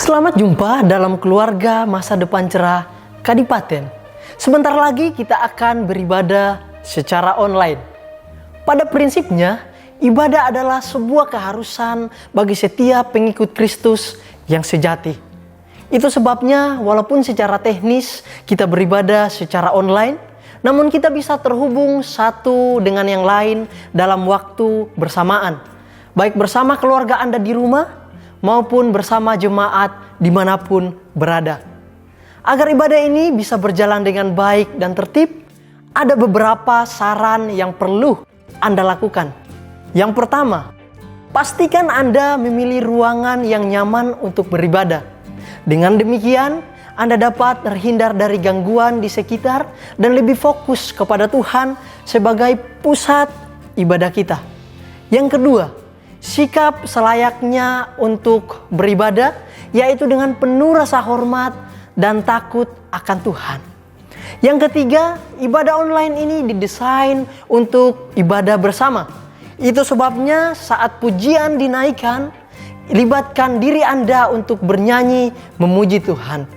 Selamat jumpa dalam keluarga masa depan cerah Kadipaten. Sebentar lagi kita akan beribadah secara online. Pada prinsipnya, ibadah adalah sebuah keharusan bagi setiap pengikut Kristus yang sejati. Itu sebabnya walaupun secara teknis kita beribadah secara online, namun kita bisa terhubung satu dengan yang lain dalam waktu bersamaan. Baik bersama keluarga Anda di rumah, maupun bersama jemaat dimanapun berada. Agar ibadah ini bisa berjalan dengan baik dan tertib, ada beberapa saran yang perlu Anda lakukan. Yang pertama, pastikan Anda memilih ruangan yang nyaman untuk beribadah. Dengan demikian, Anda dapat terhindar dari gangguan di sekitar dan lebih fokus kepada Tuhan sebagai pusat ibadah kita. Yang kedua, sikap selayaknya untuk beribadah, yaitu dengan penuh rasa hormat dan takut akan Tuhan. Yang ketiga, ibadah online ini didesain untuk ibadah bersama. Itu sebabnya saat pujian dinaikkan, libatkan diri Anda untuk bernyanyi memuji Tuhan.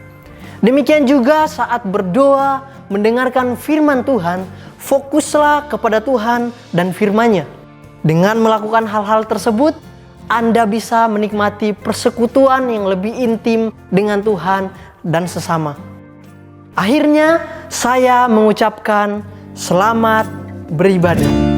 Demikian juga saat berdoa, mendengarkan firman Tuhan, fokuslah kepada Tuhan dan firman-Nya. Dengan melakukan hal-hal tersebut, Anda bisa menikmati persekutuan yang lebih intim dengan Tuhan dan sesama. Akhirnya, saya mengucapkan selamat beribadah.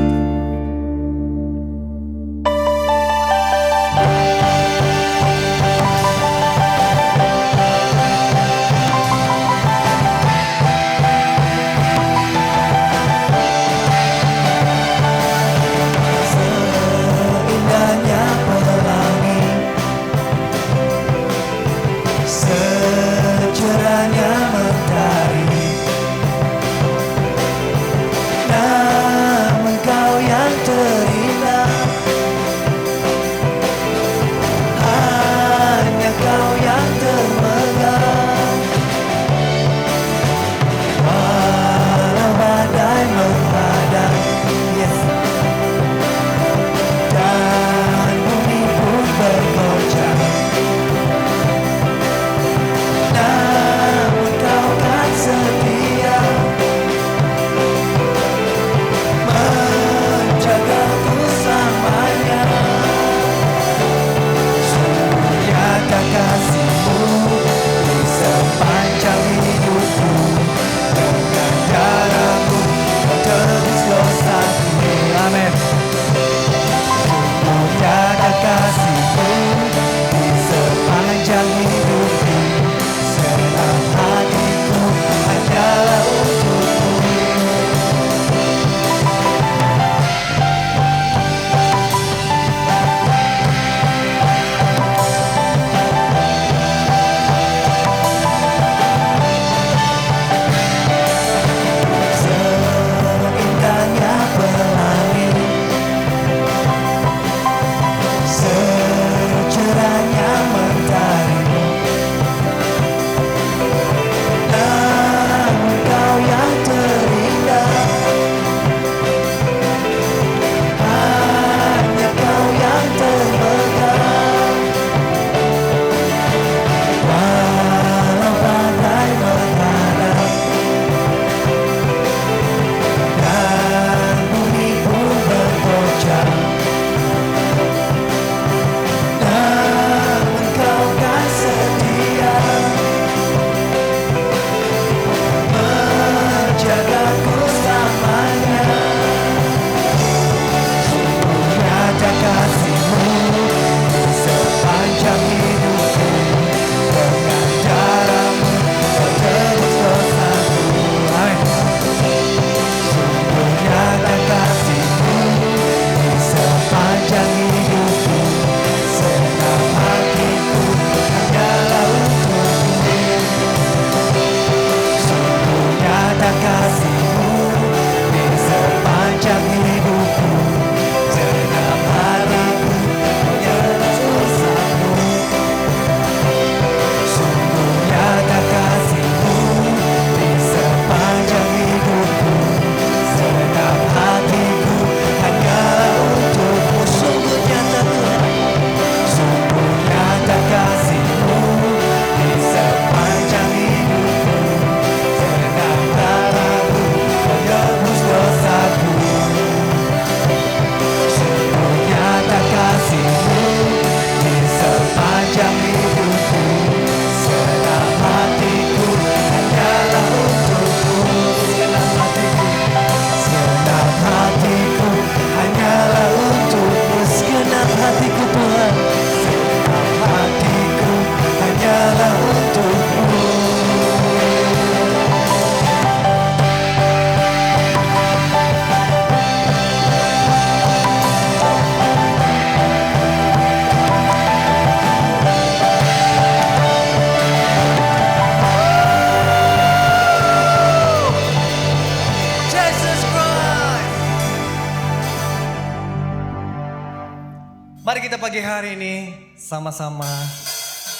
pagi hari ini sama-sama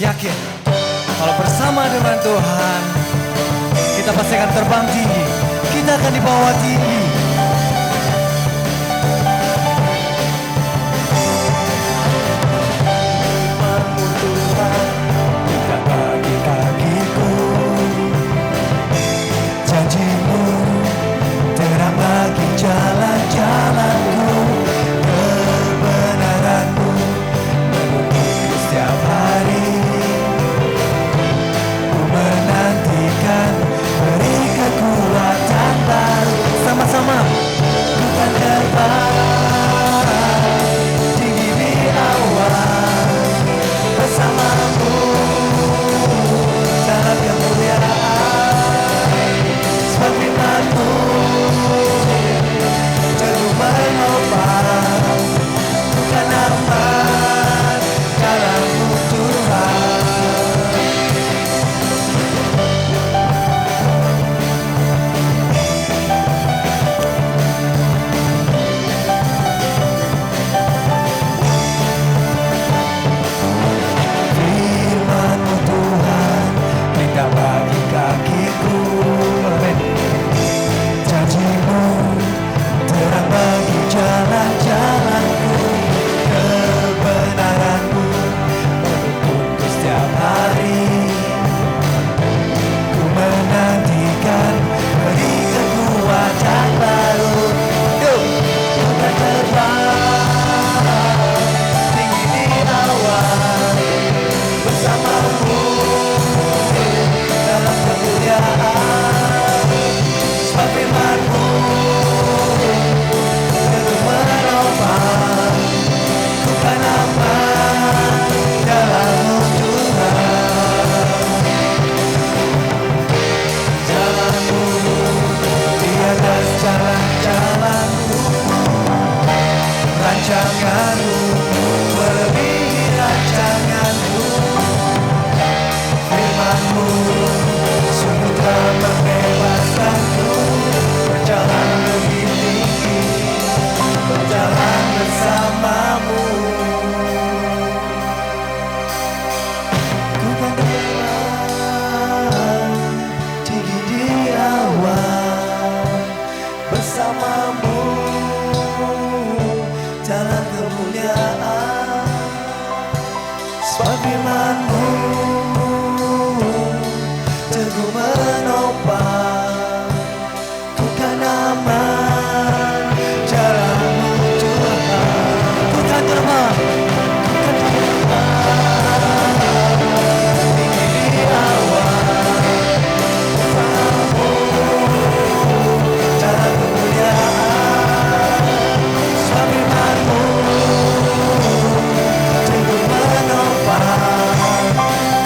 yakin kalau bersama dengan Tuhan kita pasti akan terbang tinggi, kita akan dibawa tinggi. Firman-Mu Tuhan, kita bagi kakiku, janji-Mu terang bagi jalan-jalanku, kebenaran-Mu menuntunku setiap hari. Ku menantikan, beri kekuatan baru. Sama-sama, bukan terbang tinggi di awan, bersama-Mu dalam kemuliaan. Sebab firman-Mu teguh menopang, bukan aman dalam-Mu Tuhan. Firman-Mu Tuhan, indah bagi kakiku. Amin. Janji-Mu terang bagi jalan-jalanku, kebenaran-Mu menuntunku setiap hari. Ku menantikan, beri kekuatan baru. Yuk, bukan terbang tinggi di awan, bersama-Mu dalam kemuliaan. Sebab firman-Mu teguh menopang, bukan aman dalam-Mu Tuhan. Jalan-Mu di atas jalan-jalan-Mu, rancangan-Mu melebihi rancangan-Mu. Firman-Mu sungguh telah membebaskanku, berjalan lebih tinggi, berjalan bersama-Mu. Ku kan terbang tinggi di awan, bersama-Mu dalam kemuliaan. Sebab firman-Mu teguh menopang, ku kan aman jalan-Mu Tuhan. Ku kan terbang, tinggi di awan, bersama-Mu dalam kemuliaan. Sebab firman-Mu teguh menopang,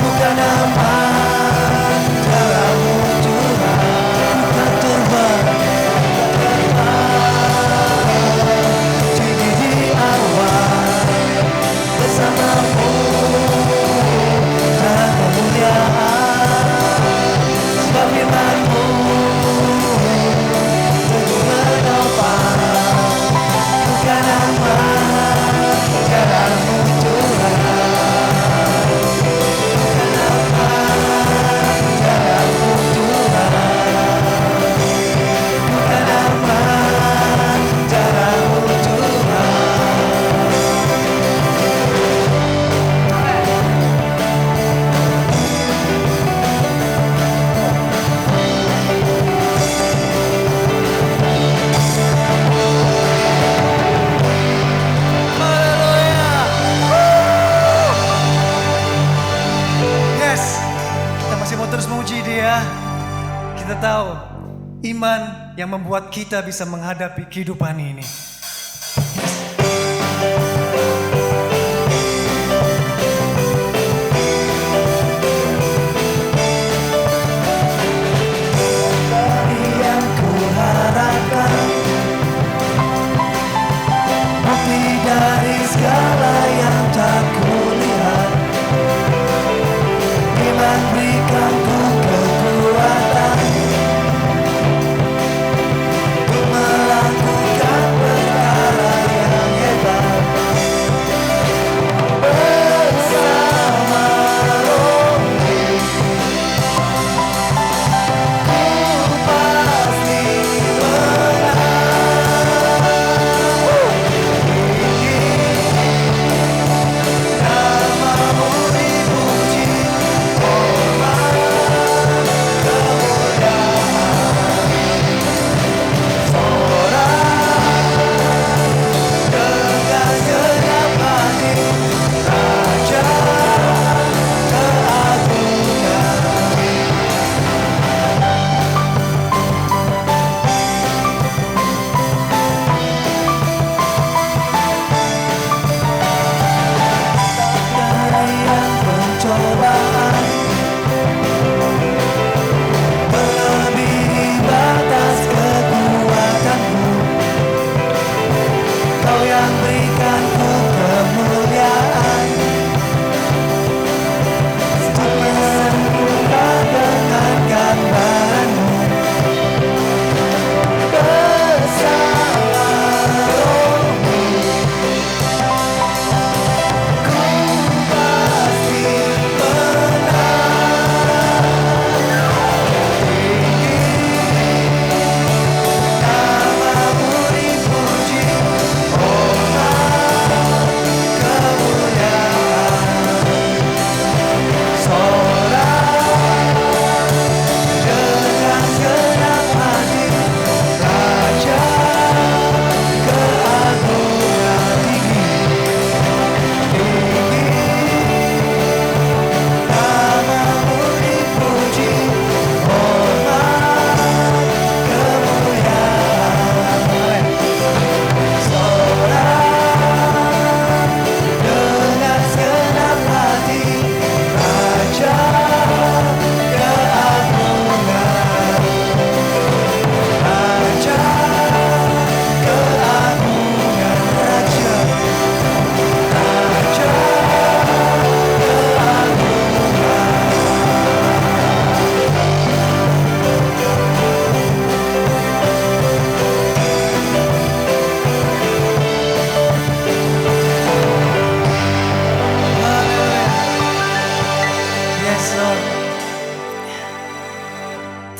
ku kan aman dalam-Mu Tuhan. Ku kan terbang tinggi di awan, bersama-Mu dalam kemuliaan. Sebab firman-Mu teguh menopang, ku kan aman dalam-Mu Tuhan. Ku kan aman dalam-Mu Tuhan. Ku kan aman dalam-Mu Tuhan. Haleluya. Yes, kita masih mau terus memuji Dia. Kita tahu iman yang membuat kita bisa menghadapi kehidupan ini. Yang kuharapkan, bukti dari segala yang tak kulihat. Iman berikan ku kekuatan untuk melakukan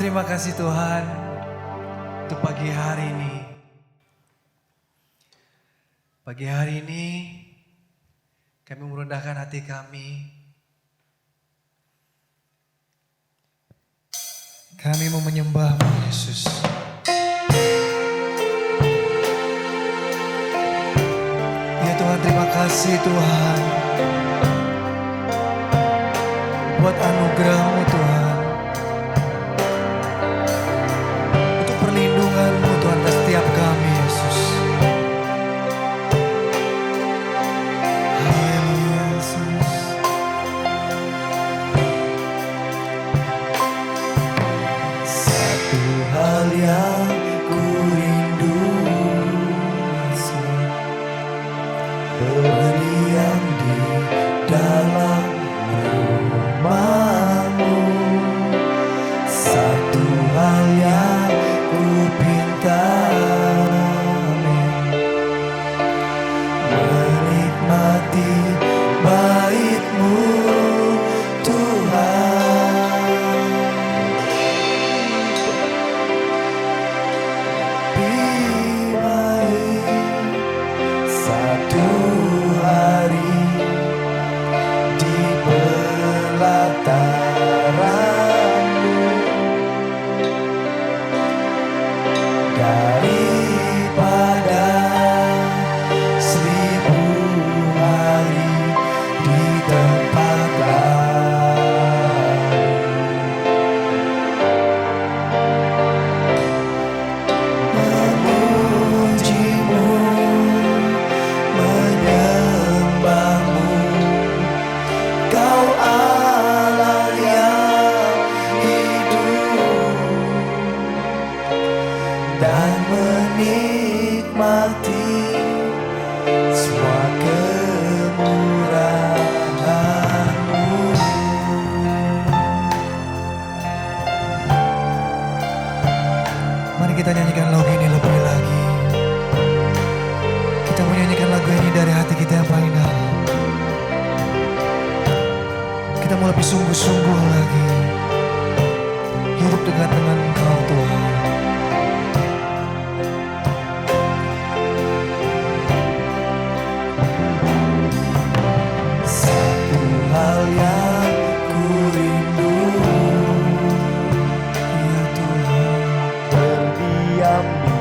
terima kasih Tuhan untuk pagi hari ini. Pagi hari ini kami merendahkan hati kami. Kami mau menyembah-Mu Yesus. Ya Tuhan, terima kasih Tuhan buat anugerah-Mu Tuhan, untuk perlindungan-Mu Tuhan atas setiap kami Yesus. Haleluya Yesus. Satu hal yang ku rindu, Yesus, berdiam di dalam rumah-Mu. Satu hal yang ku pinta, menikmati bait-Mu Tuhan. Lebih baik satu hari di pelataran-Mu daripada 1000 hari di tempat lain. Memuji-Mu, menyembah-Mu, Kau Allah yang hidup, dan menikmati semua kemurahan-Mu. Mari kita nyanyikan lagu ini lebih lagi. Kita menyanyikan lagu ini dari hati kita yang paling dalam. Kita mau lebih sungguh-sungguh lagi hidup dekat dengan Engkau Tuhan. Satu hal yang ku rindu, ya Tuhan, berdiam di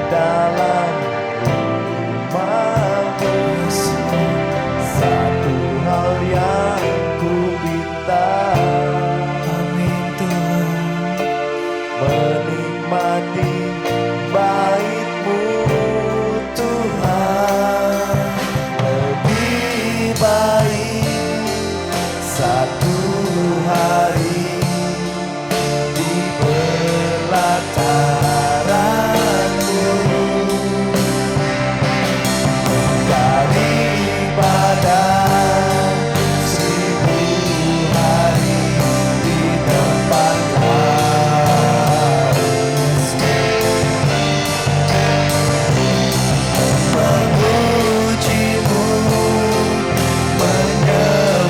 dalam rumah-Mu. Satu hal yang ku minta, amin Tuhan, menikmati bait-Mu Tuhan. Lebih baik satu hari di pelataran-Mu daripada 1000 hari di tempat lain. Memuji-Mu, menyembah-Mu,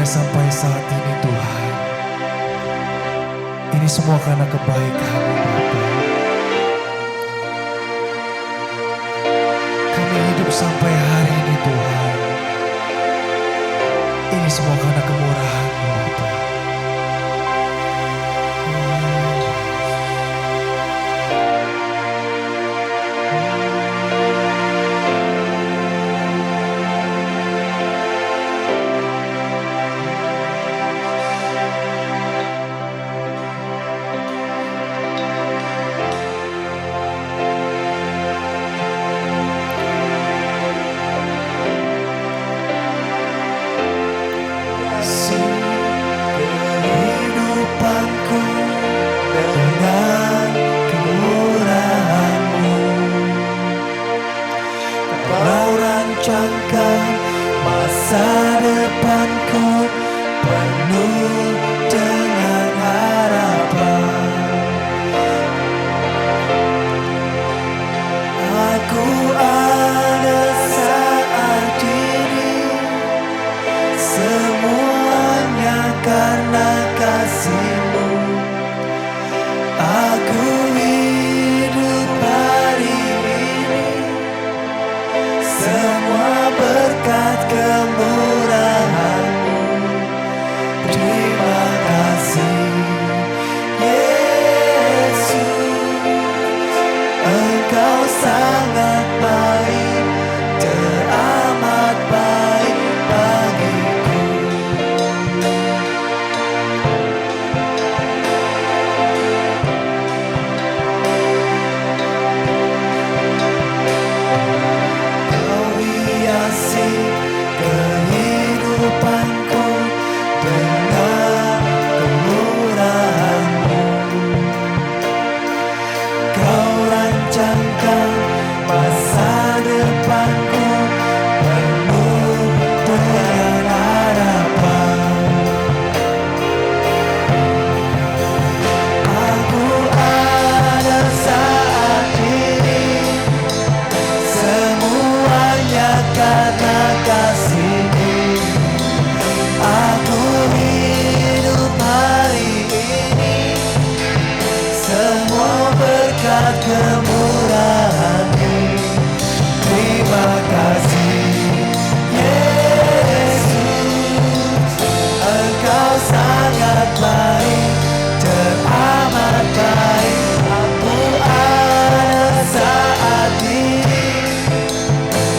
ada sampai saat ini Tuhan. Ini semua karena kebaikan-Mu Bapa. Kami hidup sampai hari ini Tuhan. Ini semua karena kemurahan-Mu Bapa. Kehidupanku dengan kemurahan-Mu, Kau rancangkan masa depanku penuh dengan harapan. Aku ada saat ini, semuanya karena kasih-Mu. Aku hidup hari ini, semua berkat kemurahan-Mu. Terima kasih Yesus, Engkau sangat baik, teramat baik bagiku. Kau hiasi kehidupanku dengan kemurahan-Mu. Kau rancangkan masa depanku penuh dengan harapan. Aku ada saat ini, semuanya karena kasih-Mu. Aku hidup hari ini, semua berkat kemurahan-Mu. Terima kasih Yesus, Engkau sangat baik, teramat baik. Aku ada saat ini,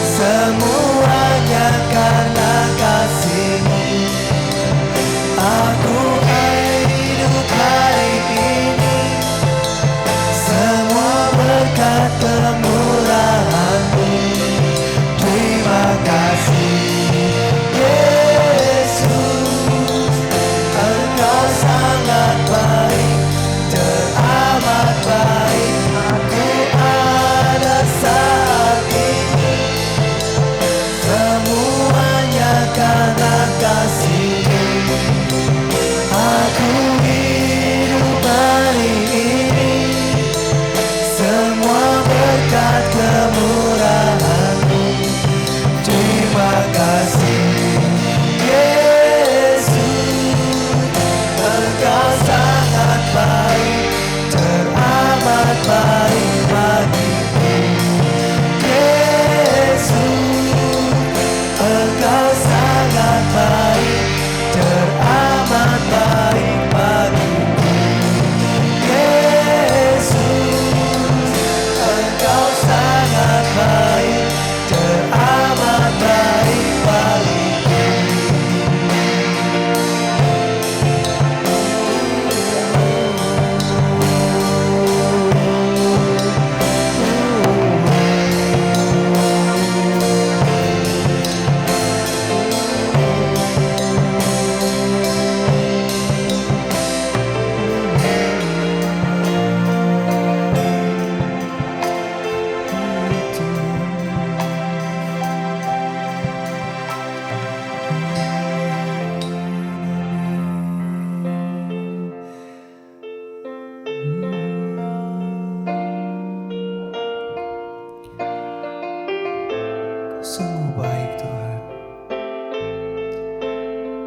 semuanya karena kasih-Mu. Aku hidup hari ini, semua berkat kemurahan-Mu. Terima kasih Yesus, Engkau sangat baik, teramat baik. Aku ada saat ini, semuanya karena kasih-Mu. Aku hidup hari ini, semua berkat kemurahan-Mu. Terima kasih Yesus, Engkau sangat baik, teramat baik bagiku. Yesus, Engkau sangat baik,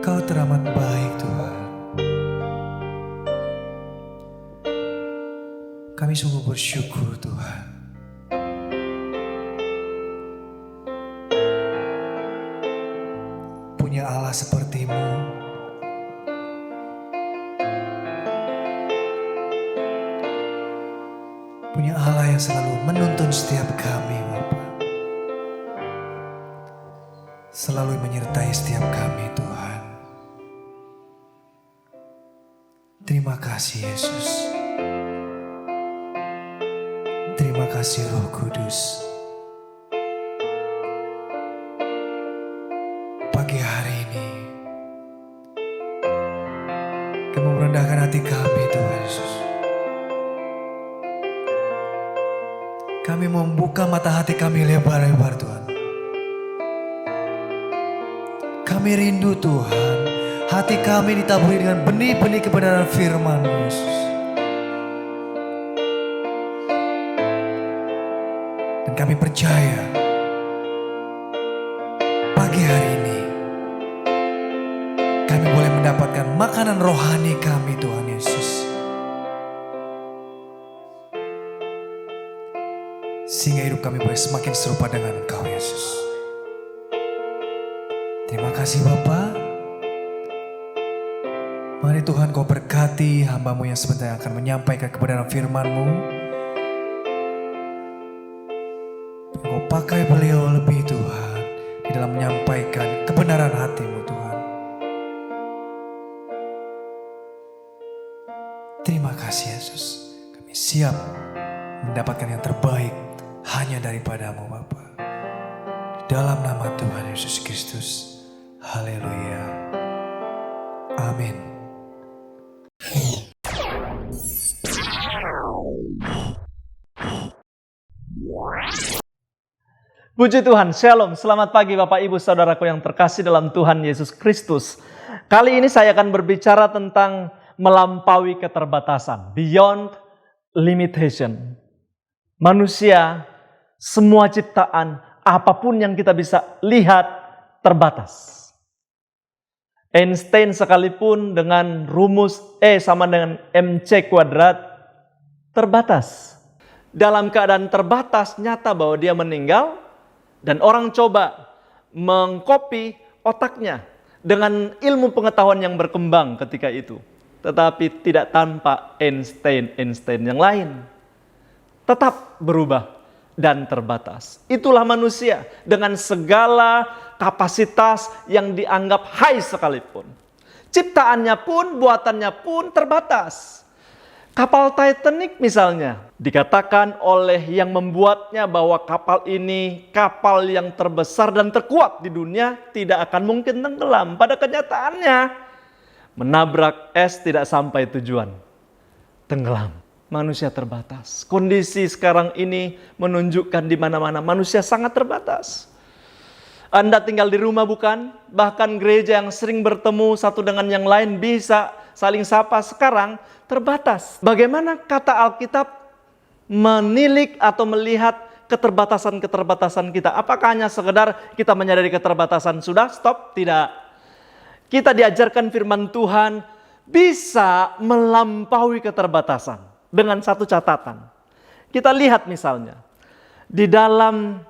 Kau teramat baik Tuhan. Kami sungguh bersyukur Tuhan. Punya Allah seperti-Mu. Punya Allah yang selalu menuntun setiap kami Bapa. Selalu menyertai setiap kami Tuhan. Terima kasih Yesus. Terima kasih Roh Kudus. Pagi hari ini kami merendahkan hati kami Tuhan Yesus. Kami membuka mata hati kami lebar-lebar Tuhan. Kami rindu Tuhan, hati kami ditaburi dengan benih-benih kebenaran firman-Mu Yesus. Dan kami percaya pagi hari ini kami boleh mendapatkan makanan rohani kami Tuhan Yesus. Sehingga hidup kami boleh semakin serupa dengan Engkau Yesus. Terima kasih Bapa. Mari Tuhan Kau berkati hamba-Mu yang sebentar akan menyampaikan kebenaran firman-Mu. Kau pakai beliau lebih Tuhan di dalam menyampaikan kebenaran hati-Mu Tuhan. Terima kasih Yesus. Kami siap mendapatkan yang terbaik hanya daripada-Mu Bapa. Dalam nama Tuhan Yesus Kristus. Haleluya. Amin. Puji Tuhan, Shalom, selamat pagi Bapak Ibu Saudaraku yang terkasih dalam Tuhan Yesus Kristus. Kali ini saya akan berbicara tentang melampaui keterbatasan, beyond limitation. Manusia, semua ciptaan, apapun yang kita bisa lihat terbatas. Einstein sekalipun dengan rumus E sama dengan MC kuadrat terbatas. Dalam keadaan terbatas nyata bahwa dia meninggal dan orang coba mengcopy otaknya dengan ilmu pengetahuan yang berkembang ketika itu. Tetapi tidak tanpa Einstein yang lain. Tetap berubah dan terbatas. Itulah manusia dengan segala kapasitas yang dianggap high sekalipun. Ciptaannya pun, buatannya pun terbatas. Kapal Titanic misalnya, dikatakan oleh yang membuatnya bahwa kapal ini kapal yang terbesar dan terkuat di dunia, tidak akan mungkin tenggelam. Pada kenyataannya, menabrak es tidak sampai tujuan. Tenggelam. Manusia terbatas. Kondisi sekarang ini menunjukkan di mana-mana manusia sangat terbatas. Anda tinggal di rumah bukan? Bahkan gereja yang sering bertemu satu dengan yang lain bisa saling sapa sekarang terbatas. Bagaimana kata Alkitab menilik atau melihat keterbatasan-keterbatasan kita? Apakah hanya sekedar kita menyadari keterbatasan sudah stop? Tidak. Kita diajarkan firman Tuhan bisa melampaui keterbatasan dengan satu catatan. Kita lihat misalnya di dalam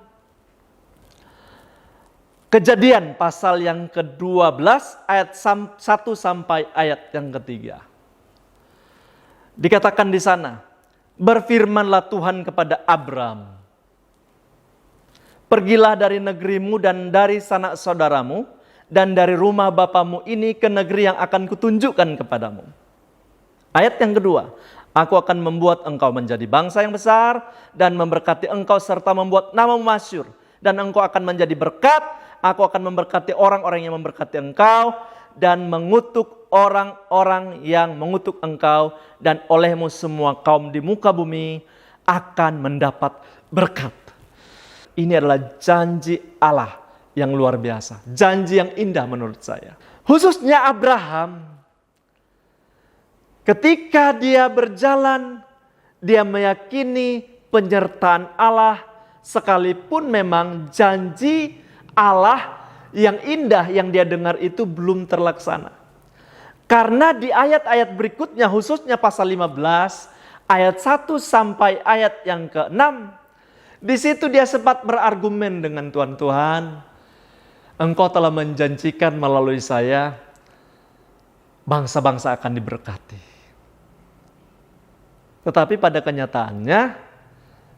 Kejadian pasal yang ke-12 ayat 1 sampai ayat yang ketiga. Dikatakan di sana, berfirmanlah Tuhan kepada Abram, pergilah dari negerimu dan dari sanak saudaramu dan dari rumah bapamu ini ke negeri yang akan kutunjukkan kepadamu. Ayat yang kedua, aku akan membuat engkau menjadi bangsa yang besar dan memberkati engkau serta membuat namamu masyhur dan engkau akan menjadi berkat. Aku akan memberkati orang-orang yang memberkati engkau dan mengutuk orang-orang yang mengutuk engkau, dan olehmu semua kaum di muka bumi akan mendapat berkat. Ini adalah janji Allah yang luar biasa, janji yang indah menurut saya. Khususnya Abraham, ketika dia berjalan, dia meyakini penyertaan Allah, sekalipun memang janji Allah yang indah yang dia dengar itu belum terlaksana. Karena di ayat-ayat berikutnya, khususnya pasal 15, ayat 1 sampai ayat yang ke-6, di situ dia sempat berargumen dengan Tuhan. Tuhan, Engkau telah menjanjikan melalui saya, bangsa-bangsa akan diberkati. Tetapi pada kenyataannya,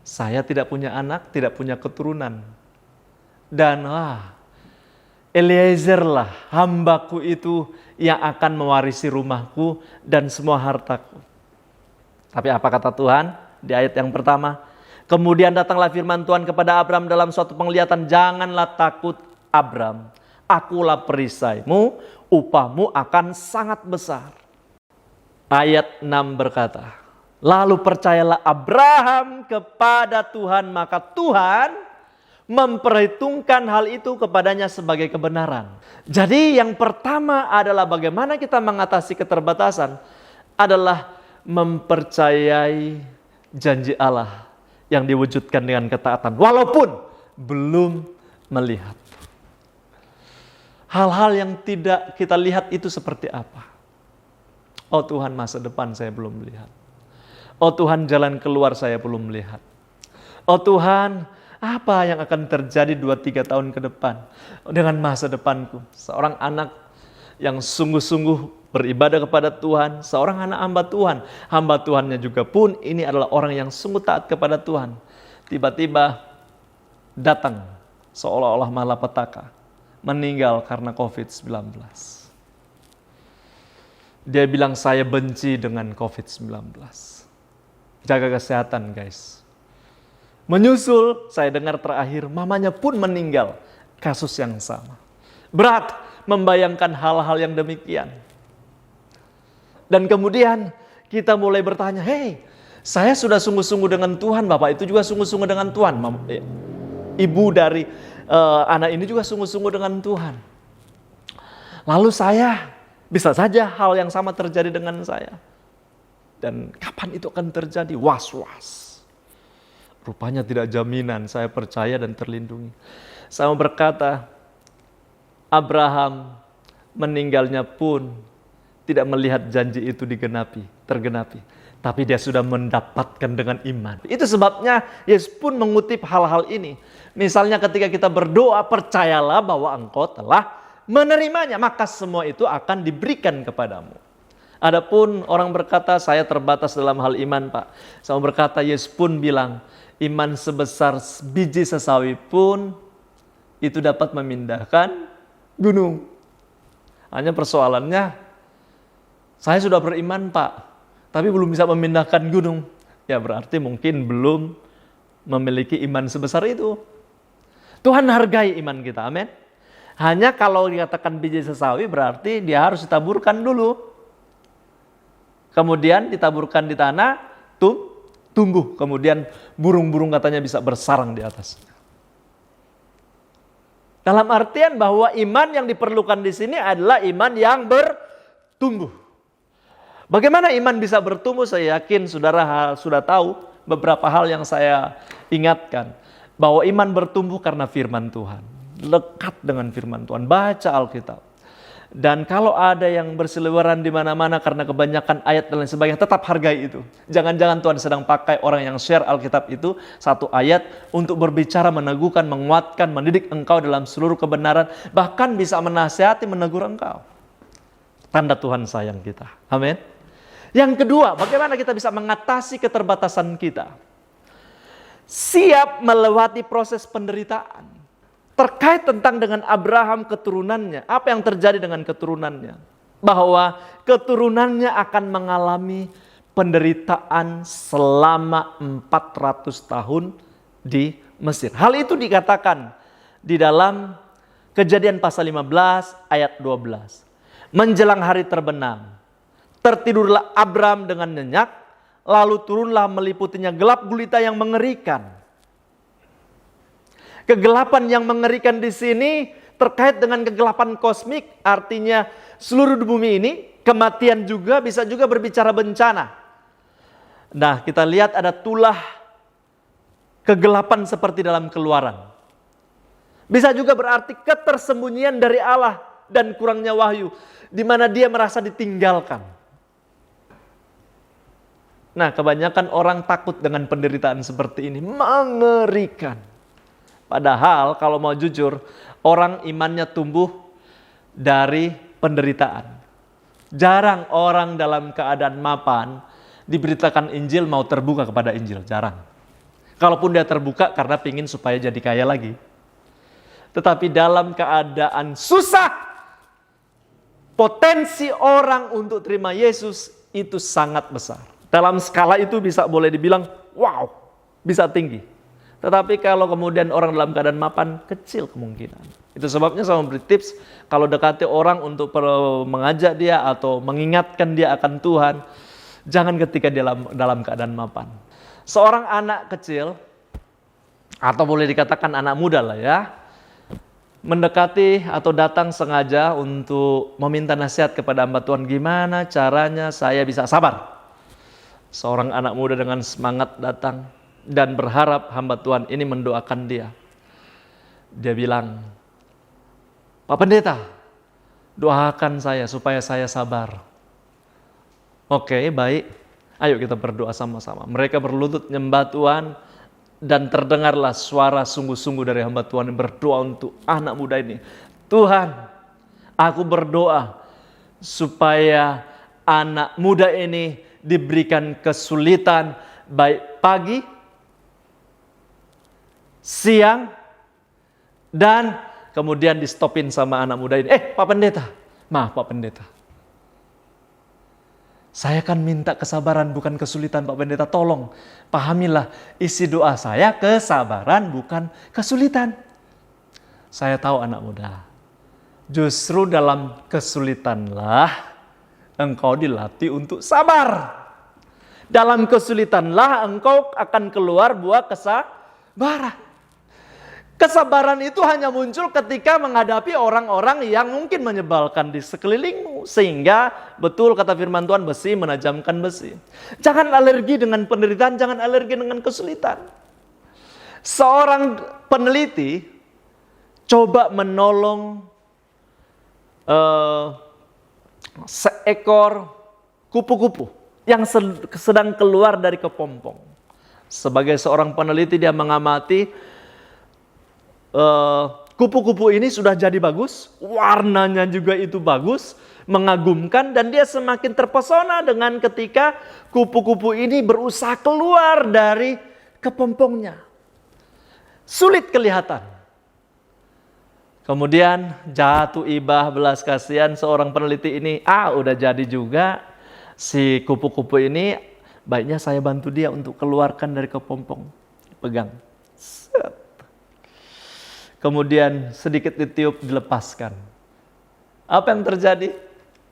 saya tidak punya anak, tidak punya keturunan. Dan Eliezer lah hambaku itu yang akan mewarisi rumahku dan semua hartaku. Tapi apa kata Tuhan di ayat yang pertama? Kemudian datanglah firman Tuhan kepada Abram dalam suatu penglihatan, janganlah takut Abram, akulah perisaimu, upahmu akan sangat besar. Ayat 6 berkata, lalu percayalah Abraham kepada Tuhan, maka Tuhan memperhitungkan hal itu kepadanya sebagai kebenaran. Jadi yang pertama adalah bagaimana kita mengatasi keterbatasan adalah mempercayai janji Allah yang diwujudkan dengan ketaatan walaupun belum melihat. Hal-hal yang tidak kita lihat itu seperti apa? Oh Tuhan, masa depan saya belum lihat. Oh Tuhan, jalan keluar saya belum lihat. Oh Tuhan, apa yang akan terjadi 2-3 tahun ke depan dengan masa depanku? Seorang anak yang sungguh-sungguh beribadah kepada Tuhan, seorang anak hamba Tuhan. Hamba Tuhannya juga pun ini adalah orang yang sungguh taat kepada Tuhan. Tiba-tiba datang seolah-olah malapetaka, meninggal karena COVID-19. Dia bilang, saya benci dengan COVID-19. Jaga kesehatan guys. Menyusul, saya dengar terakhir, mamanya pun meninggal. Kasus yang sama. Berat membayangkan hal-hal yang demikian. Dan kemudian kita mulai bertanya, hey, saya sudah sungguh-sungguh dengan Tuhan, Bapak itu juga sungguh-sungguh dengan Tuhan. Ibu dari anak ini juga sungguh-sungguh dengan Tuhan. Lalu saya, bisa saja hal yang sama terjadi dengan saya. Dan kapan itu akan terjadi? Was-was. Rupanya tidak jaminan, saya percaya dan terlindungi. Saya mau berkata, Abraham meninggalnya pun tidak melihat janji itu tergenapi. Tapi dia sudah mendapatkan dengan iman. Itu sebabnya Yesus pun mengutip hal-hal ini. Misalnya ketika kita berdoa, percayalah bahwa engkau telah menerimanya, maka semua itu akan diberikan kepadamu. Adapun orang berkata, saya terbatas dalam hal iman Pak. Saya mau berkata, Yesus pun bilang, iman sebesar biji sesawi pun itu dapat memindahkan gunung. Hanya persoalannya, saya sudah beriman Pak, tapi belum bisa memindahkan gunung. Ya berarti mungkin belum memiliki iman sebesar itu. Tuhan hargai iman kita, amin. Hanya kalau dikatakan biji sesawi berarti dia harus ditaburkan dulu. Kemudian ditaburkan di tanah, tumbuh. Kemudian burung-burung katanya bisa bersarang di atasnya. Dalam artian bahwa iman yang diperlukan di sini adalah iman yang bertumbuh. Bagaimana iman bisa bertumbuh? Saya yakin saudara sudah tahu beberapa hal yang saya ingatkan. Bahwa iman bertumbuh karena firman Tuhan. Lekat dengan firman Tuhan. Baca Alkitab. Dan kalau ada yang berseliweran di mana-mana karena kebanyakan ayat dan lain sebagainya, tetap hargai itu. Jangan-jangan Tuhan sedang pakai orang yang share Alkitab itu, satu ayat, untuk berbicara, meneguhkan, menguatkan, mendidik engkau dalam seluruh kebenaran, bahkan bisa menasihati, menegur engkau. Tanda Tuhan sayang kita. Amin. Yang kedua, bagaimana kita bisa mengatasi keterbatasan kita? Siap melewati proses penderitaan. Terkait tentang dengan Abraham keturunannya. Apa yang terjadi dengan keturunannya? Bahwa keturunannya akan mengalami penderitaan selama 400 tahun di Mesir. Hal itu dikatakan di dalam Kejadian pasal 15 ayat 12. Menjelang hari terbenam, tertidurlah Abram dengan nyenyak, lalu turunlah meliputinya gelap gulita yang mengerikan. Kegelapan yang mengerikan di sini terkait dengan kegelapan kosmik, artinya seluruh bumi ini, kematian juga bisa juga berbicara bencana. Nah, kita lihat ada tulah kegelapan seperti dalam Keluaran. Bisa juga berarti ketersembunyian dari Allah dan kurangnya wahyu, di mana dia merasa ditinggalkan. Nah, kebanyakan orang takut dengan penderitaan seperti ini, mengerikan. Padahal kalau mau jujur, orang imannya tumbuh dari penderitaan. Jarang orang dalam keadaan mapan diberitakan Injil mau terbuka kepada Injil, jarang. Kalaupun dia terbuka karena pingin supaya jadi kaya lagi. Tetapi dalam keadaan susah, potensi orang untuk terima Yesus itu sangat besar. Dalam skala itu bisa boleh dibilang, wow, bisa tinggi. Tetapi kalau kemudian orang dalam keadaan mapan, kecil kemungkinan. Itu sebabnya saya memberi tips, kalau dekati orang untuk mengajak dia atau mengingatkan dia akan Tuhan, jangan ketika dia dalam keadaan mapan. Seorang anak kecil, atau boleh dikatakan anak muda lah ya, mendekati atau datang sengaja untuk meminta nasihat kepada hamba Tuhan, gimana caranya saya bisa sabar. Seorang anak muda dengan semangat datang dan berharap hamba Tuhan ini mendoakan dia. Dia bilang, Pak Pendeta, doakan saya supaya saya sabar. Oke, baik. Ayo kita berdoa sama-sama. Mereka berlutut nyembah Tuhan dan terdengarlah suara sungguh-sungguh dari hamba Tuhan yang berdoa untuk anak muda ini. Tuhan, aku berdoa supaya anak muda ini diberikan kesulitan baik pagi, siang, dan kemudian di stopin sama anak muda ini. Pak Pendeta, maaf Pak Pendeta. Saya kan minta kesabaran bukan kesulitan Pak Pendeta, tolong pahamilah isi doa saya kesabaran bukan kesulitan. Saya tahu anak muda, justru dalam kesulitanlah engkau dilatih untuk sabar. Dalam kesulitanlah engkau akan keluar buah kesabaran. Kesabaran itu hanya muncul ketika menghadapi orang-orang yang mungkin menyebalkan di sekelilingmu. Sehingga betul kata firman Tuhan, besi menajamkan besi. Jangan alergi dengan penderitaan, jangan alergi dengan kesulitan. Seorang peneliti coba menolong seekor kupu-kupu yang sedang keluar dari kepompong. Sebagai seorang peneliti dia mengamati kupu-kupu ini sudah jadi bagus, warnanya juga itu bagus, mengagumkan, dan dia semakin terpesona dengan ketika kupu-kupu ini berusaha keluar dari kepompongnya. Sulit kelihatan. Kemudian jatuh ibah belas kasihan seorang peneliti ini, udah jadi juga si kupu-kupu ini, baiknya saya bantu dia untuk keluarkan dari kepompong. Pegang. Set. Kemudian sedikit ditiup, dilepaskan. Apa yang terjadi?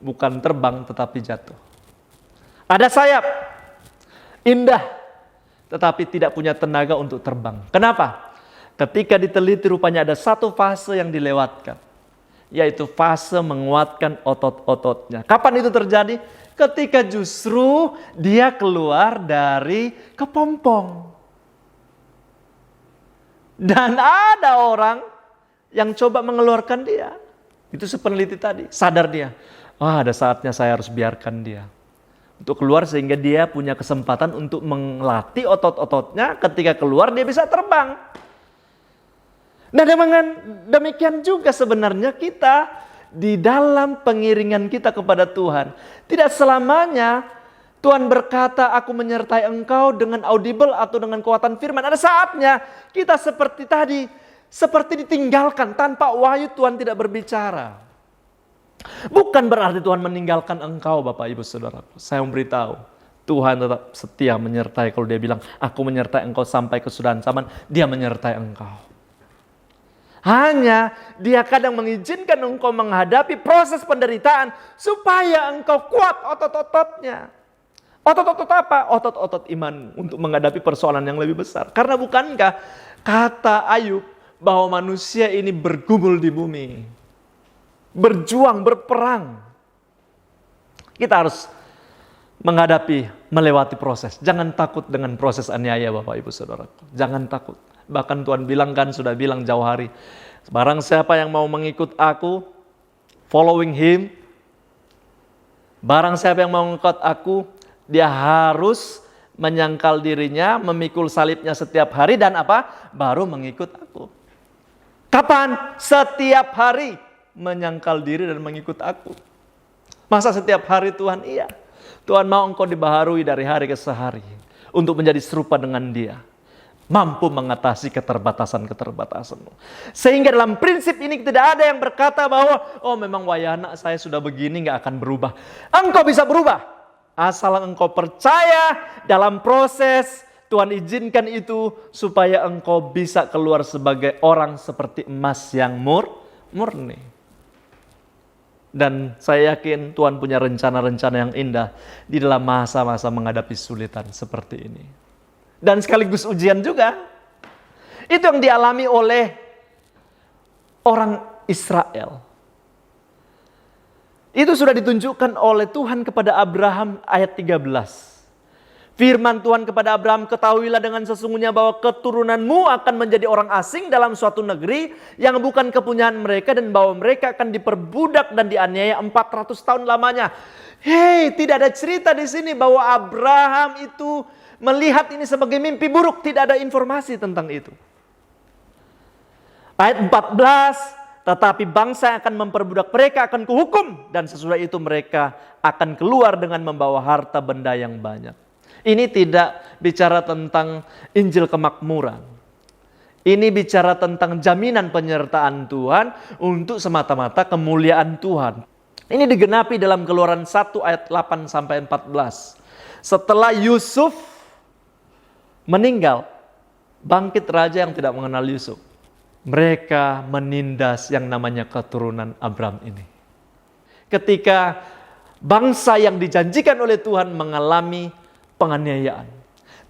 Bukan terbang tetapi jatuh. Ada sayap, indah, tetapi tidak punya tenaga untuk terbang. Kenapa? Ketika diteliti rupanya ada satu fase yang dilewatkan, yaitu fase menguatkan otot-ototnya. Kapan itu terjadi? Ketika justru dia keluar dari kepompong. Dan ada orang yang coba mengeluarkan dia. Itu si peneliti tadi, sadar dia. Ada saatnya saya harus biarkan dia untuk keluar sehingga dia punya kesempatan untuk melatih otot-ototnya. Ketika keluar dia bisa terbang. Nah, demikian juga sebenarnya kita di dalam pengiringan kita kepada Tuhan. Tidak selamanya Tuhan berkata, aku menyertai engkau dengan audible atau dengan kekuatan firman. Ada saatnya kita seperti tadi, seperti ditinggalkan tanpa wahyu, Tuhan tidak berbicara. Bukan berarti Tuhan meninggalkan engkau Bapak Ibu Saudara. Saya memberitahu, Tuhan tetap setia menyertai. Kalau dia bilang, aku menyertai engkau sampai kesudahan zaman, dia menyertai engkau. Hanya dia kadang mengizinkan engkau menghadapi proses penderitaan supaya engkau kuat otot-ototnya. Otot-otot apa? Otot-otot iman untuk menghadapi persoalan yang lebih besar. Karena bukankah kata Ayub bahwa manusia ini bergumul di bumi, berjuang, berperang. Kita harus melewati proses. Jangan takut dengan proses aniaya Bapak Ibu Saudara. Jangan takut. Bahkan Tuhan bilang kan, sudah bilang jauh hari, barang siapa yang mau mengikut aku, following him, barang siapa yang mau mengikut aku, dia harus menyangkal dirinya, memikul salibnya setiap hari, dan apa? Baru mengikut aku. Kapan? Setiap hari menyangkal diri dan mengikut aku. Masa setiap hari Tuhan? Iya. Tuhan mau engkau dibaharui dari hari ke hari untuk menjadi serupa dengan Dia. Mampu mengatasi keterbatasan-keterbatasanmu. Sehingga dalam prinsip ini tidak ada yang berkata bahwa, oh memang wayana saya sudah begini, gak akan berubah. Engkau bisa berubah. Asal engkau percaya dalam proses, Tuhan izinkan itu supaya engkau bisa keluar sebagai orang seperti emas yang murni. Dan saya yakin Tuhan punya rencana-rencana yang indah di dalam masa-masa menghadapi sulitan seperti ini. Dan sekaligus ujian juga. Itu yang dialami oleh orang Israel. Itu sudah ditunjukkan oleh Tuhan kepada Abraham ayat 13. Firman Tuhan kepada Abraham, ketahuilah dengan sesungguhnya bahwa keturunanmu akan menjadi orang asing dalam suatu negeri yang bukan kepunyaan mereka, dan bahwa mereka akan diperbudak dan dianiaya 400 tahun lamanya. Hei, tidak ada cerita di sini bahwa Abraham itu melihat ini sebagai mimpi buruk, tidak ada informasi tentang itu. Ayat 14, tetapi bangsa yang akan memperbudak mereka akan kuhukum, dan sesudah itu mereka akan keluar dengan membawa harta benda yang banyak. Ini tidak bicara tentang Injil kemakmuran. Ini bicara tentang jaminan penyertaan Tuhan untuk semata-mata kemuliaan Tuhan. Ini digenapi dalam Keluaran 1 ayat 8 sampai 14. Setelah Yusuf meninggal, bangkit raja yang tidak mengenal Yusuf. Mereka menindas yang namanya keturunan Abraham ini. Ketika bangsa yang dijanjikan oleh Tuhan mengalami penganiayaan.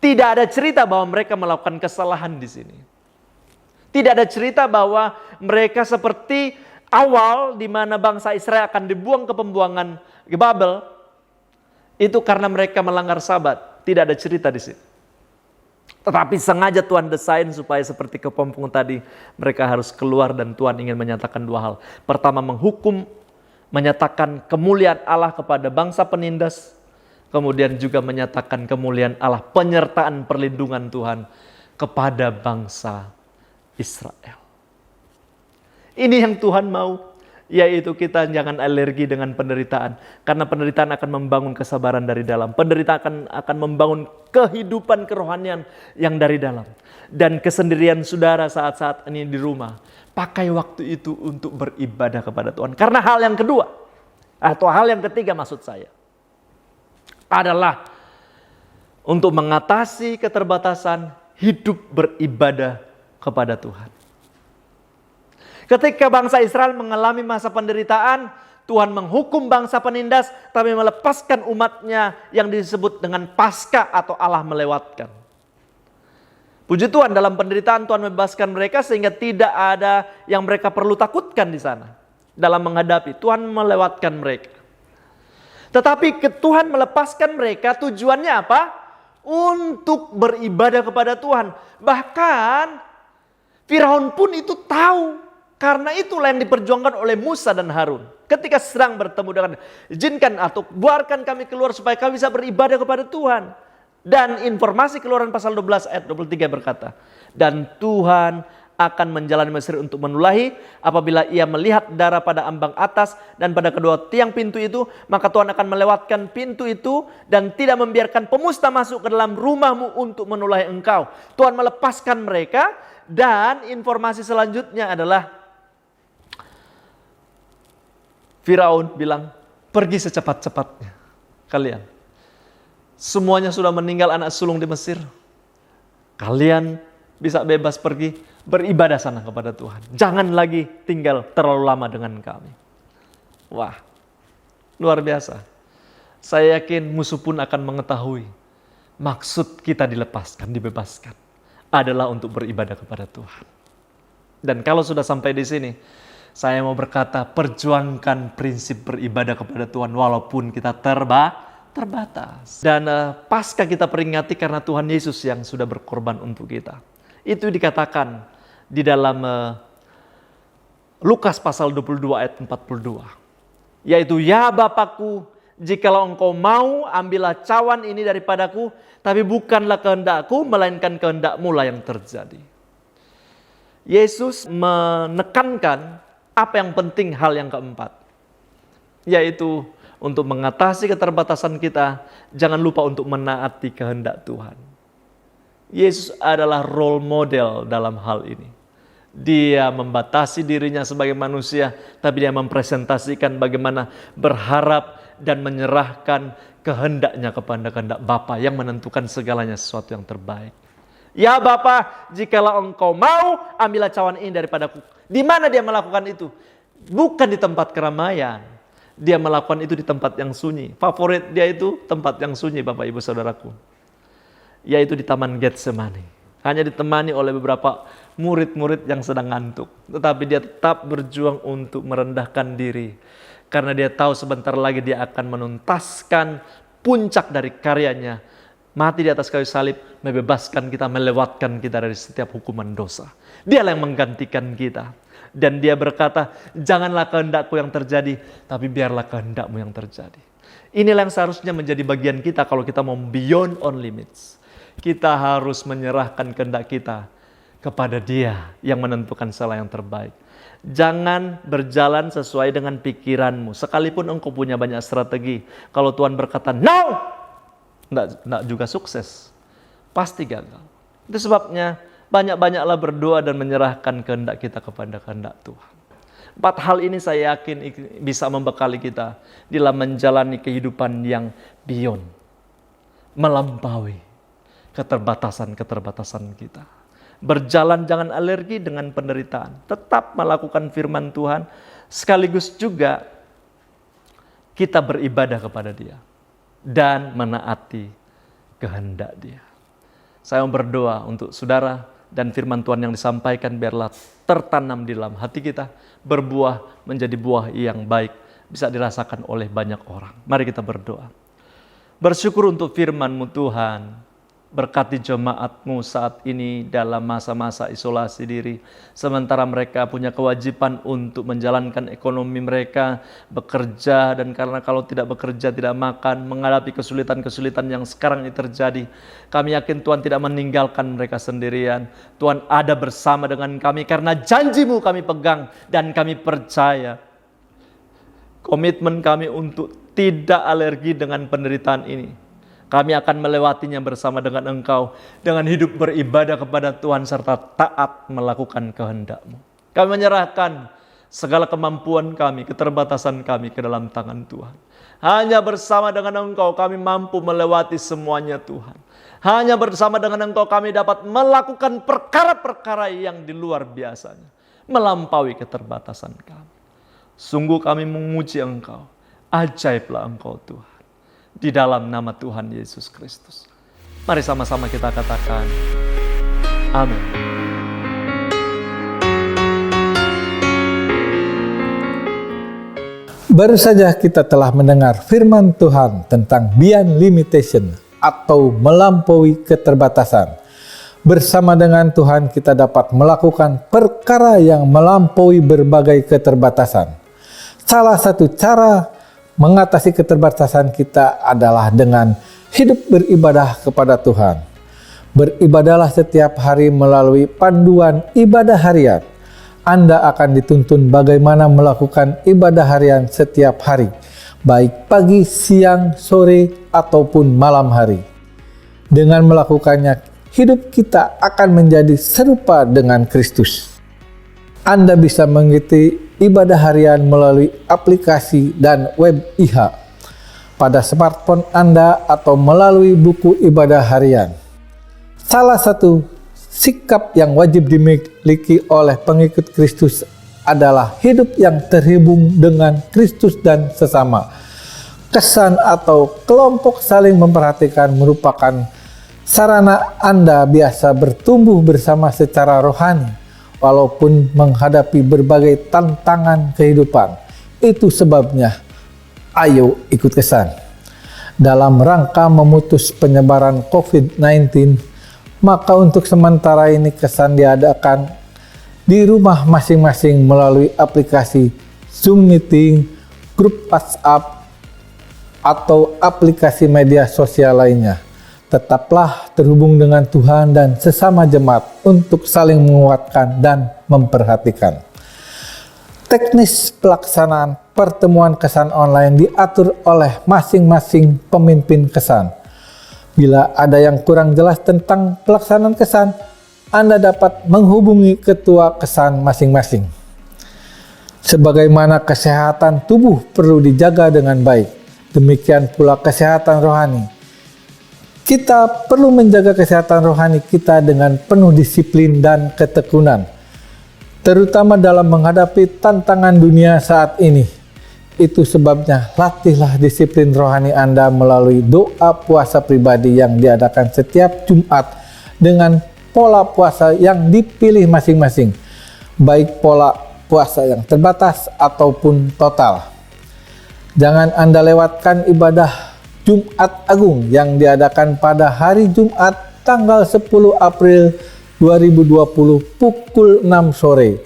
Tidak ada cerita bahwa mereka melakukan kesalahan di sini. Tidak ada cerita bahwa mereka seperti awal di mana bangsa Israel akan dibuang ke pembuangan ke Babel. Itu karena mereka melanggar Sabat. Tidak ada cerita di sini. Tetapi sengaja Tuhan desain supaya seperti kepompong tadi, mereka harus keluar, dan Tuhan ingin menyatakan dua hal. Pertama, menghukum, menyatakan kemuliaan Allah kepada bangsa penindas. Kemudian juga menyatakan kemuliaan Allah, penyertaan perlindungan Tuhan kepada bangsa Israel. Ini yang Tuhan mau, yaitu kita jangan alergi dengan penderitaan. Karena penderitaan akan membangun kesabaran dari dalam. Penderitaan akan membangun kehidupan kerohanian yang dari dalam. Dan kesendirian saudara saat-saat ini di rumah, pakai waktu itu untuk beribadah kepada Tuhan. Karena hal yang kedua, atau hal yang ketiga maksud saya, adalah untuk mengatasi keterbatasan, hidup beribadah kepada Tuhan. Ketika bangsa Israel mengalami masa penderitaan, Tuhan menghukum bangsa penindas, tapi melepaskan umatnya yang disebut dengan Paskah atau Allah melewatkan. Puji Tuhan, dalam penderitaan Tuhan membebaskan mereka sehingga tidak ada yang mereka perlu takutkan di sana. Dalam menghadapi, Tuhan melewatkan mereka. Tetapi Tuhan melepaskan mereka, tujuannya apa? Untuk beribadah kepada Tuhan. Bahkan Firaun pun itu tahu. Karena itulah yang diperjuangkan oleh Musa dan Harun. Ketika sedang bertemu dengan, izinkan atau buarkan kami keluar supaya kami bisa beribadah kepada Tuhan. Dan informasi Keluaran pasal 12 ayat 23 berkata, dan Tuhan akan menjalani Mesir untuk menulahi, apabila ia melihat darah pada ambang atas dan pada kedua tiang pintu itu, maka Tuhan akan melewatkan pintu itu dan tidak membiarkan pemusta masuk ke dalam rumahmu untuk menulahi engkau. Tuhan melepaskan mereka, dan informasi selanjutnya adalah Firaun bilang, pergi secepat-cepatnya kalian. Semuanya sudah meninggal anak sulung di Mesir. Kalian bisa bebas pergi beribadah sana kepada Tuhan. Jangan lagi tinggal terlalu lama dengan kami. Wah, luar biasa. Saya yakin musuh pun akan mengetahui maksud kita dilepaskan, dibebaskan adalah untuk beribadah kepada Tuhan. Dan kalau sudah sampai di sini, saya mau berkata, perjuangkan prinsip beribadah kepada Tuhan walaupun kita terbatas. Dan pasca kita peringati karena Tuhan Yesus yang sudah berkorban untuk kita. Itu dikatakan di dalam Lukas pasal 22 ayat 42. Yaitu, ya Bapakku, jikalau engkau mau, ambillah cawan ini daripadaku, tapi bukanlah kehendakku, melainkan kehendakmu lah yang terjadi. Yesus menekankan apa yang penting, hal yang keempat. Yaitu, untuk mengatasi keterbatasan kita, jangan lupa untuk menaati kehendak Tuhan. Yesus adalah role model dalam hal ini. Dia membatasi dirinya sebagai manusia, tapi dia mempresentasikan bagaimana berharap dan menyerahkan kehendaknya kepada kehendak Bapa yang menentukan segalanya sesuatu yang terbaik. Ya Bapa, jikalau engkau mau, ambillah cawan ini daripadaku. Di mana dia melakukan itu? Bukan di tempat keramaian. Dia melakukan itu di tempat yang sunyi. Favorit dia itu tempat yang sunyi, Bapak Ibu Saudaraku. Yaitu di Taman Getsemani. Hanya ditemani oleh beberapa murid-murid yang sedang ngantuk. Tetapi dia tetap berjuang untuk merendahkan diri. Karena dia tahu sebentar lagi dia akan menuntaskan puncak dari karyanya. Mati di atas kayu salib, membebaskan kita, melewatkan kita dari setiap hukuman dosa. Dialah yang menggantikan kita. Dan dia berkata, janganlah kehendakku yang terjadi, tapi biarlah kehendakmu yang terjadi. Inilah yang seharusnya menjadi bagian kita kalau kita mau beyond on limits. Kita harus menyerahkan kehendak kita kepada Dia yang menentukan salah yang terbaik. Jangan berjalan sesuai dengan pikiranmu. Sekalipun engkau punya banyak strategi. Kalau Tuhan berkata, no! Enggak juga sukses. Pasti gagal. Itu sebabnya banyak-banyaklah berdoa dan menyerahkan kehendak kita kepada kehendak Tuhan. 4 hal ini saya yakin bisa membekali kita dalam menjalani kehidupan yang beyond. Melampaui keterbatasan-keterbatasan kita. Berjalan jangan alergi dengan penderitaan. Tetap melakukan firman Tuhan. Sekaligus juga kita beribadah kepada Dia. Dan menaati kehendak Dia. Saya mau berdoa untuk saudara dan firman Tuhan yang disampaikan biarlah tertanam di dalam hati kita. Berbuah menjadi buah yang baik. Bisa dirasakan oleh banyak orang. Mari kita berdoa. Bersyukur untuk firman-Mu Tuhan. Berkati jemaat-Mu saat ini dalam masa-masa isolasi diri. Sementara mereka punya kewajiban untuk menjalankan ekonomi mereka, bekerja, dan karena kalau tidak bekerja, tidak makan, menghadapi kesulitan-kesulitan yang sekarang ini terjadi. Kami yakin Tuhan tidak meninggalkan mereka sendirian. Tuhan ada bersama dengan kami karena janji-Mu kami pegang dan kami percaya. Komitmen kami untuk tidak alergi dengan penderitaan ini. Kami akan melewatinya bersama dengan Engkau. Dengan hidup beribadah kepada Tuhan serta taat melakukan kehendak-Mu. Kami menyerahkan segala kemampuan kami, keterbatasan kami ke dalam tangan Tuhan. Hanya bersama dengan Engkau kami mampu melewati semuanya Tuhan. Hanya bersama dengan Engkau kami dapat melakukan perkara-perkara yang di luar biasanya. Melampaui keterbatasan kami. Sungguh kami memuji Engkau. Ajaiblah Engkau Tuhan. Di dalam nama Tuhan Yesus Kristus. Mari sama-sama kita katakan, amin. Baru saja kita telah mendengar firman Tuhan tentang beyond limitation atau melampaui keterbatasan. Bersama dengan Tuhan kita dapat melakukan perkara yang melampaui berbagai keterbatasan. Salah satu cara mengatasi keterbatasan kita adalah dengan hidup beribadah kepada Tuhan. Beribadahlah setiap hari melalui panduan ibadah harian. Anda akan dituntun bagaimana melakukan ibadah harian setiap hari, baik pagi, siang, sore, ataupun malam hari. Dengan melakukannya, hidup kita akan menjadi serupa dengan Kristus. Anda bisa mengikuti ibadah harian melalui aplikasi dan web IH pada smartphone Anda atau melalui buku ibadah harian. Salah satu sikap yang wajib dimiliki oleh pengikut Kristus adalah hidup yang terhubung dengan Kristus dan sesama. Kesan atau kelompok saling memperhatikan merupakan sarana Anda biasa bertumbuh bersama secara rohani. Walaupun menghadapi berbagai tantangan kehidupan. Itu sebabnya, ayo ikut kesan. Dalam rangka memutus penyebaran COVID-19, maka untuk sementara ini kesan diadakan di rumah masing-masing melalui aplikasi Zoom Meeting, grup WhatsApp, atau aplikasi media sosial lainnya. Tetaplah terhubung dengan Tuhan dan sesama jemaat untuk saling menguatkan dan memperhatikan. Teknis pelaksanaan pertemuan kesan online diatur oleh masing-masing pemimpin kesan. Bila ada yang kurang jelas tentang pelaksanaan kesan, Anda dapat menghubungi ketua kesan masing-masing. Sebagaimana kesehatan tubuh perlu dijaga dengan baik, demikian pula kesehatan rohani. Kita perlu menjaga kesehatan rohani kita dengan penuh disiplin dan ketekunan, terutama dalam menghadapi tantangan dunia saat ini. Itu sebabnya latihlah disiplin rohani Anda melalui doa puasa pribadi yang diadakan setiap Jumat dengan pola puasa yang dipilih masing-masing, baik pola puasa yang terbatas ataupun total. Jangan Anda lewatkan ibadah Jumat Agung yang diadakan pada hari Jumat tanggal 10 April 2020 pukul 6 sore.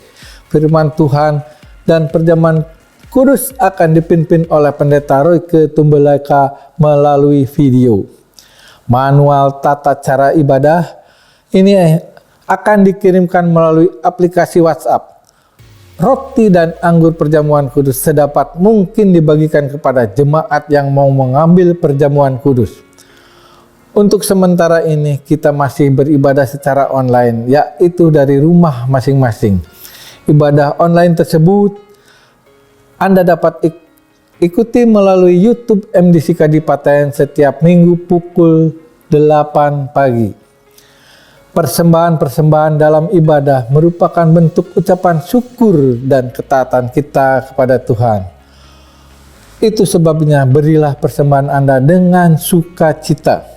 Firman Tuhan dan perjamuan kudus akan dipimpin oleh Pendeta Royke Tumbelaka melalui video. Manual tata cara ibadah ini akan dikirimkan melalui aplikasi WhatsApp. Roti dan anggur perjamuan kudus sedapat mungkin dibagikan kepada jemaat yang mau mengambil perjamuan kudus. Untuk sementara ini kita masih beribadah secara online, yaitu dari rumah masing-masing. Ibadah online tersebut Anda dapat ikuti melalui YouTube MDC Kadipaten setiap minggu pukul 8 pagi. Persembahan-persembahan dalam ibadah merupakan bentuk ucapan syukur dan ketaatan kita kepada Tuhan. Itu sebabnya berilah persembahan Anda dengan sukacita.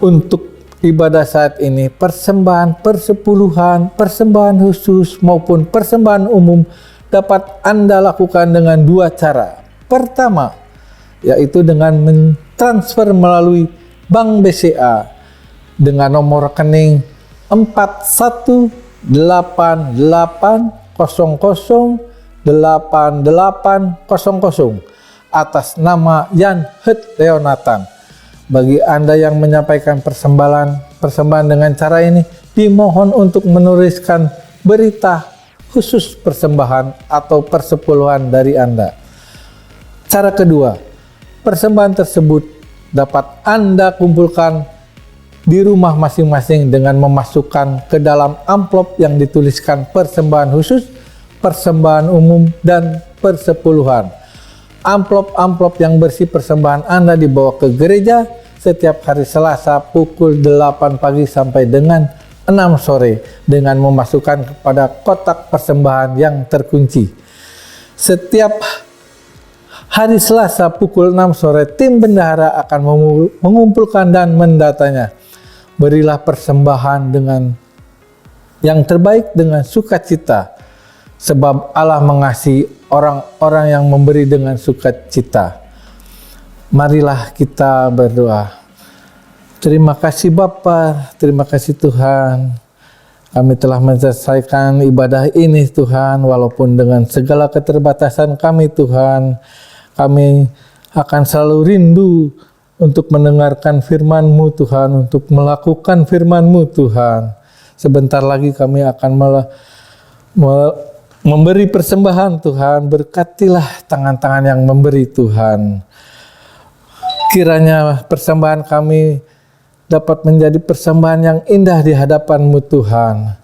Untuk ibadah saat ini, persembahan persepuluhan, persembahan khusus maupun persembahan umum dapat Anda lakukan dengan dua cara. Pertama, yaitu dengan mentransfer melalui Bank BCA dengan nomor rekening 4188008800 atas nama Yan Het Leonatan. Bagi Anda yang menyampaikan persembahan dengan cara ini, dimohon untuk menuliskan berita khusus persembahan atau persepuluhan dari Anda. Cara kedua, persembahan tersebut dapat Anda kumpulkan di rumah masing-masing dengan memasukkan ke dalam amplop yang dituliskan persembahan khusus, persembahan umum, dan persepuluhan. Amplop-amplop yang berisi persembahan Anda dibawa ke gereja setiap hari Selasa pukul 8 pagi sampai dengan 6 sore dengan memasukkan kepada kotak persembahan yang terkunci. Setiap hari Selasa pukul 6 sore tim bendahara akan mengumpulkan dan mendatanya. Berilah persembahan dengan yang terbaik dengan sukacita, sebab Allah mengasihi orang-orang yang memberi dengan sukacita. Marilah kita berdoa. Terima kasih Bapa, terima kasih Tuhan. Kami telah menyelesaikan ibadah ini Tuhan, walaupun dengan segala keterbatasan kami Tuhan. Kami akan selalu rindu untuk mendengarkan firman-Mu Tuhan, untuk melakukan firman-Mu Tuhan. Sebentar lagi kami akan memberi persembahan Tuhan. Berkatilah tangan-tangan yang memberi Tuhan. Kiranya persembahan kami dapat menjadi persembahan yang indah di hadapan-Mu Tuhan.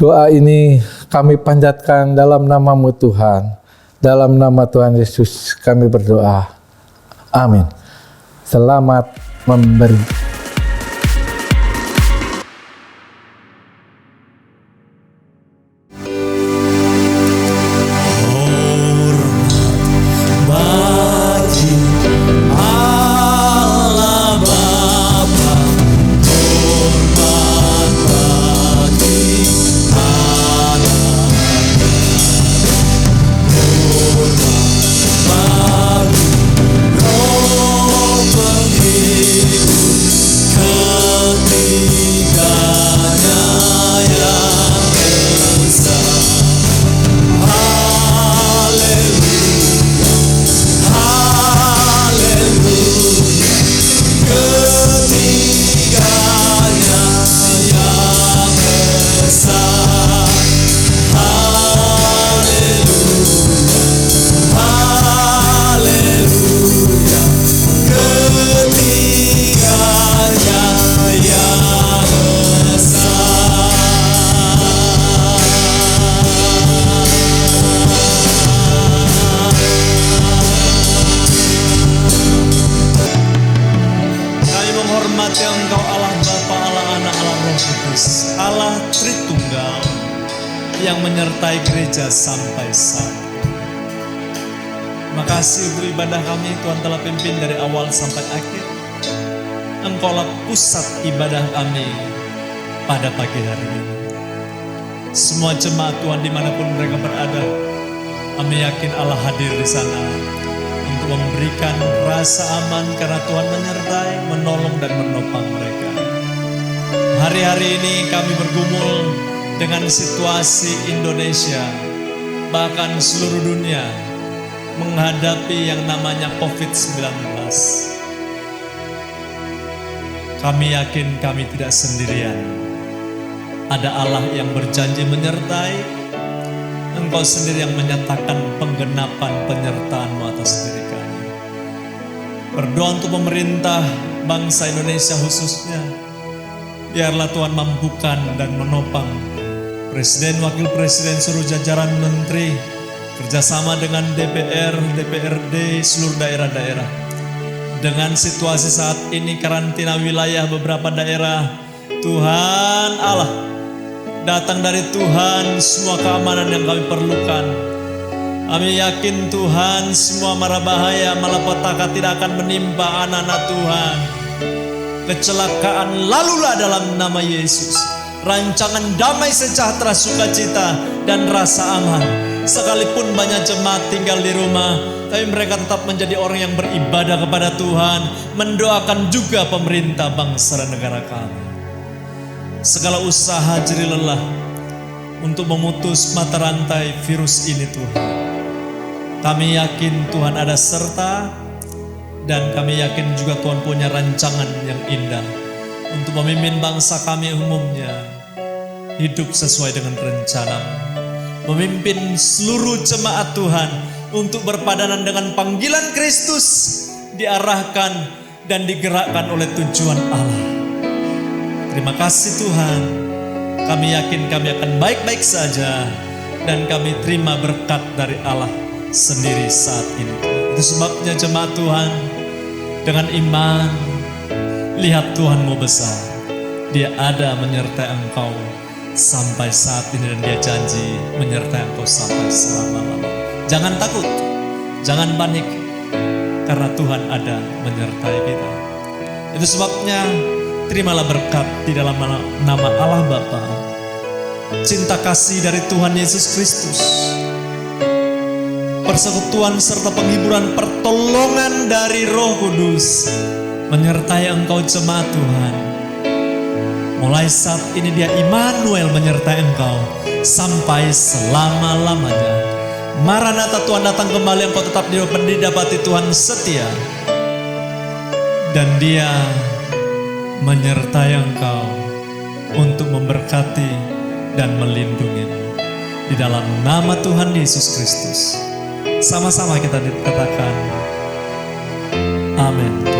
Doa ini kami panjatkan dalam nama-Mu Tuhan. Dalam nama Tuhan Yesus kami berdoa. Amin. Selamat memberi. Tritunggal yang menyertai gereja sampai saat ini. Makasih untuk ibadah kami, Tuhan telah pimpin dari awal sampai akhir. Engkaulah pusat ibadah kami pada pagi hari ini. Semua jemaat Tuhan dimanapun mereka berada, kami yakin Allah hadir di sana untuk memberikan rasa aman karena Tuhan menyertai, menolong dan menopang mereka. Hari-hari ini kami bergumul dengan situasi Indonesia, bahkan seluruh dunia menghadapi yang namanya COVID-19. Kami yakin kami tidak sendirian. Ada Allah yang berjanji menyertai. Engkau sendiri yang menyatakan penggenapan penyertaan-Mu atas diri kami. Berdoa untuk pemerintah bangsa Indonesia khususnya. Biarlah Tuhan mampukan dan menopang Presiden, Wakil Presiden, seluruh jajaran menteri, kerjasama dengan DPR, DPRD, seluruh daerah-daerah. Dengan situasi saat ini karantina wilayah beberapa daerah, Tuhan Allah, datang dari Tuhan semua keamanan yang kami perlukan. Kami yakin Tuhan semua mara bahaya, malapetaka tidak akan menimpa anak-anak Tuhan. Kecelakaan lalulah dalam nama Yesus. Rancangan damai, sejahtera, sukacita dan rasa aman. Sekalipun banyak jemaat tinggal di rumah, tapi mereka tetap menjadi orang yang beribadah kepada Tuhan, mendoakan juga pemerintah bangsa dan negara kami. Segala usaha jerih lelah untuk memutus mata rantai virus ini Tuhan. Kami yakin Tuhan ada serta, dan kami yakin juga Tuhan punya rancangan yang indah untuk memimpin bangsa kami umumnya hidup sesuai dengan rencana. Memimpin seluruh jemaat Tuhan untuk berpadanan dengan panggilan Kristus, diarahkan dan digerakkan oleh tujuan Allah. Terima kasih Tuhan, kami yakin kami akan baik-baik saja dan kami terima berkat dari Allah sendiri saat ini. Itu sebabnya jemaat Tuhan, dengan iman, lihat Tuhanmu besar. Dia ada menyertai engkau sampai saat ini dan Dia janji menyertai engkau sampai selama-lamanya. Jangan takut, jangan panik, karena Tuhan ada menyertai kita. Itu sebabnya terimalah berkat di dalam nama Allah Bapa, cinta kasih dari Tuhan Yesus Kristus, persekutuan serta penghiburan pertolongan dari Roh Kudus menyertai engkau jemaat Tuhan. Mulai saat ini Dia Immanuel menyertai engkau sampai selama-lamanya. Maranatha, Tuhan datang kembali, engkau tetap didapati Tuhan setia, dan Dia menyertai engkau untuk memberkati dan melindungimu. Di dalam nama Tuhan Yesus Kristus, sama-sama kita dikatakan amin.